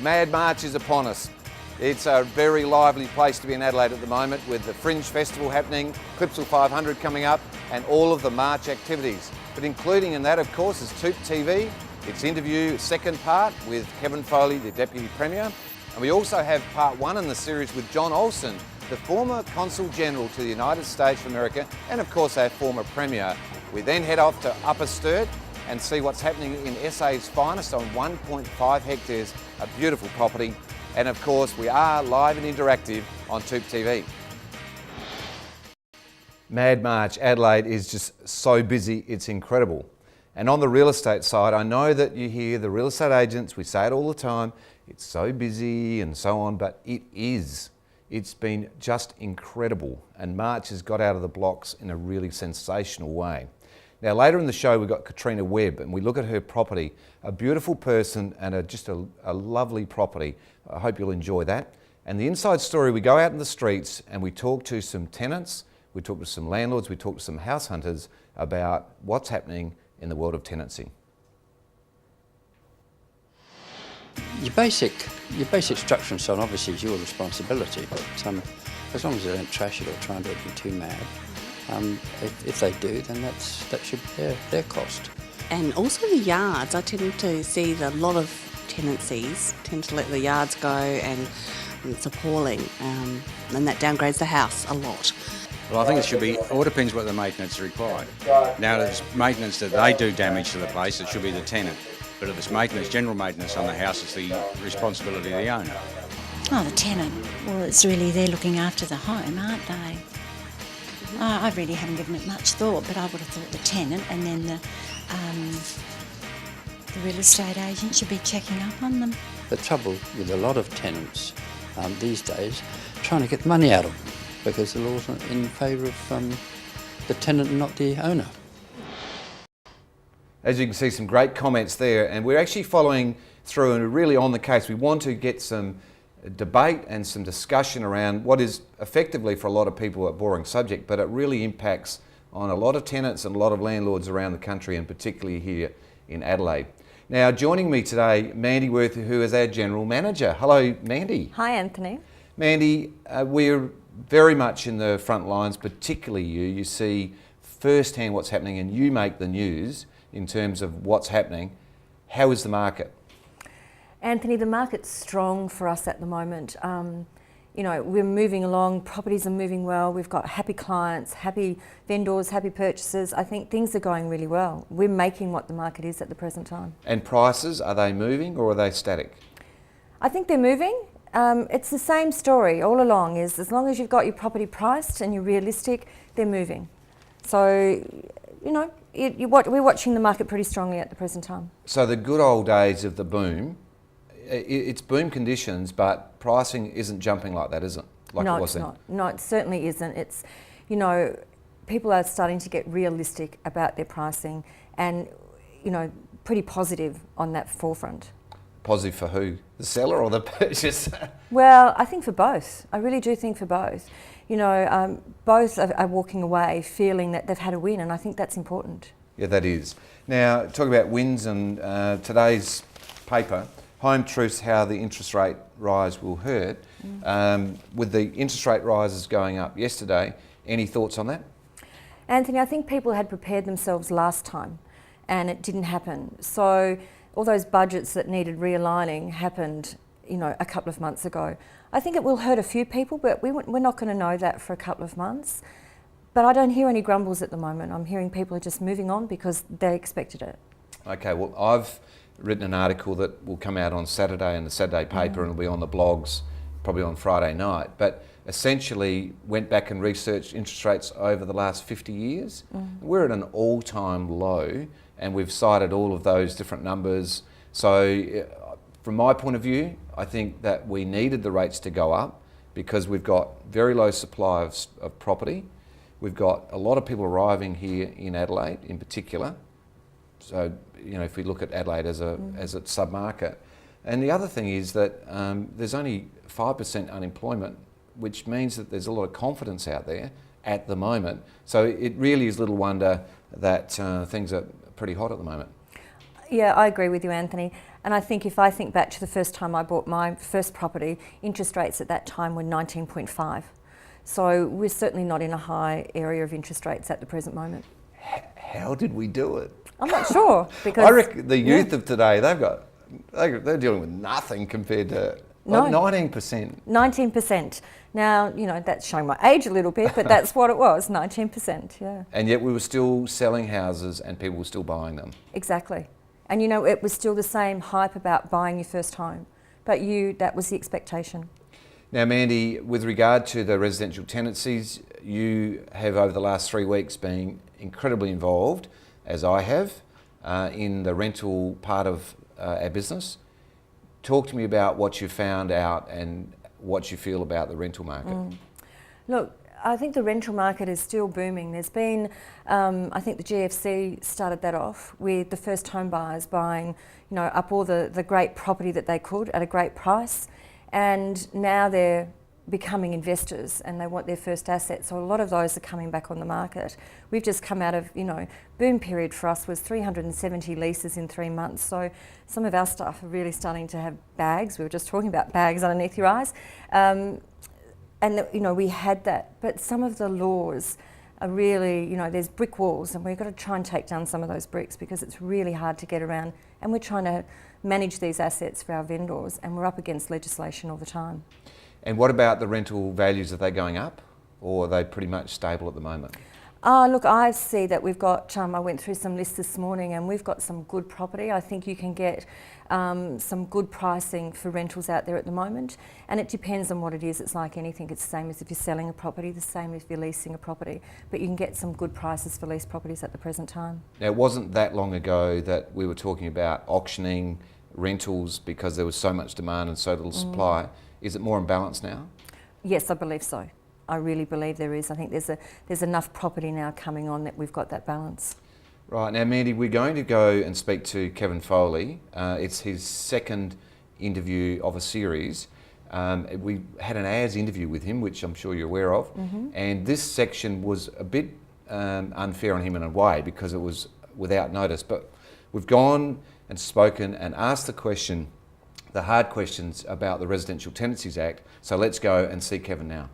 Mad March is upon us. It's a very lively place to be in Adelaide at the moment, with the Fringe Festival happening, Clipsal 500 coming up, and all of the March activities. But including in that, of course, is TOOP TV, its interview second part with Kevin Foley, the Deputy Premier. And we also have part one in the series with John Olsen, the former Consul General to the United States of America, and of course our former Premier. We then head off to Upper Sturt and see what's happening in SA's finest on 1.5 hectares, a beautiful property. And of course, we are live and interactive on TOOP TV. Mad March Adelaide is just so busy, it's incredible. And on the real estate side, I know that you hear the real estate agents, we say it all the time, it's so busy and so on, but it is. It's been just incredible, and March has got out of the blocks in a really sensational way. Now later in the show we've got Katrina Webb, and we look at her property, a beautiful person and just a lovely property. I hope you'll enjoy that. And the inside story, we go out in the streets and we talk to some tenants, we talk to some landlords, we talk to some house hunters about what's happening in the world of tenancy. Your basic structure and so on obviously is your responsibility, but as long as they don't trash it or try and do it too mad, if they do, then that should be their cost. And also the yards. I tend to see that a lot of tenancies tend to let the yards go, and it's appalling, and that downgrades the house a lot. Well, I think it should be, all depends what the maintenance is required. Now, if it's maintenance that they do damage to the place, it should be the tenant. But if it's maintenance, general maintenance on the house, it's the responsibility of the owner. Oh, the tenant. Well, it's really they're looking after the home, aren't they? I really haven't given it much thought, but I would have thought the tenant, and then the real estate agent should be checking up on them. The trouble with a lot of tenants these days, trying to get money out of them, because the law's in favour of the tenant and not the owner. As you can see, some great comments there, and we're actually following through and really on the case. We want to get some debate and some discussion around what is effectively for a lot of people a boring subject, but it really impacts on a lot of tenants and a lot of landlords around the country, and particularly here in Adelaide. Now, joining me today, Manny Werth, who is our General Manager. Hello, Mandy. Hi, Anthony. Mandy, we're very much in the front lines, particularly you. You see firsthand what's happening and you make the news in terms of what's happening. How is the market? Anthony, the market's strong for us at the moment. You know, we're moving along, properties are moving well, we've got happy clients, happy vendors, happy purchasers. I think things are going really well. We're making what the market is at the present time. And prices, are they moving or are they static? I think they're moving. It's the same story all along, is as long as you've got your property priced and you're realistic, they're moving. So, you know, we're watching the market pretty strongly at the present time. So the good old days of the boom, it's boom conditions, but pricing isn't jumping like that, is it? Like no, it was it's then? not. No, it certainly isn't. It's, you know, people are starting to get realistic about their pricing and, you know, pretty positive on that forefront. Positive for who? The seller or the purchaser? Well, I think for both. I really do think for both. You know, both are walking away feeling that they've had a win, and I think that's important. Yeah, that is. Now, talk about wins, and today's paper, Home Truths, How the Interest Rate Rise Will Hurt. With the interest rate rises going up yesterday, any thoughts on that? Anthony, I think people had prepared themselves last time and it didn't happen. So all those budgets that needed realigning happened, you know, a couple of months ago. I think it will hurt a few people, but we're not going to know that for a couple of months. But I don't hear any grumbles at the moment. I'm hearing people are just moving on because they expected it. Okay, well, I've written an article that will come out on Saturday in the Saturday paper and it'll be on the blogs probably on Friday night, but essentially went back and researched interest rates over the last 50 years. We're at an all-time low, and we've cited all of those different numbers. So from my point of view, I think that we needed the rates to go up because we've got very low supply of property. We've got a lot of people arriving here in Adelaide in particular. So, you know, if we look at Adelaide as a sub-market. And the other thing is that there's only 5% unemployment, which means that there's a lot of confidence out there at the moment. So it really is little wonder that things are pretty hot at the moment. Yeah, I agree with you, Anthony. And I think if I think back to the first time I bought my first property, interest rates at that time were 19.5. So we're certainly not in a high area of interest rates at the present moment. How did we do it? I'm not sure because I reckon the youth of today, they're dealing with nothing compared to No. 19%. 19%. Now, you know, that's showing my age a little bit, but that's what it was, 19%, yeah. And yet we were still selling houses and people were still buying them. Exactly. And you know, it was still the same hype about buying your first home, but that was the expectation. Now, Mandy, with regard to the residential tenancies, you have over the last 3 weeks been incredibly involved, as I have, in the rental part of our business. Talk to me about what you found out and what you feel about the rental market. Look, I think the rental market is still booming. There's been, I think the GFC started that off with the first home buyers buying, you know, up all the great property that they could at a great price. And now they're becoming investors and they want their first asset. So a lot of those are coming back on the market. We've just come out of, you know, boom period for us was 370 leases in 3 months. So some of our staff are really starting to have bags. We were just talking about bags underneath your eyes. And you know, we had that, but some of the laws are really, you know, there's brick walls and we've got to try and take down some of those bricks because it's really hard to get around, and we're trying to manage these assets for our vendors and we're up against legislation all the time. And what about the rental values? Are they going up or are they pretty much stable at the moment? Look, I see that we've got, I went through some lists this morning and we've got some good property. I think you can get some good pricing for rentals out there at the moment, and it depends on what it is. It's like anything. It's the same as if you're selling a property, the same if you're leasing a property, but you can get some good prices for lease properties at the present time. Now, it wasn't that long ago that we were talking about auctioning rentals because there was so much demand and so little supply. Is it more in balance now? Yes, I believe so. I really believe there is. I think there's enough property now coming on that we've got that balance. Right, now Mandy, we're going to go and speak to Kevin Foley. It's his second interview of a series. We had an ads interview with him, which I'm sure you're aware of, and this section was a bit unfair on him in a way because it was without notice, but we've gone and spoken and asked the hard questions about the Residential Tenancies Act, so let's go and see Kevin now.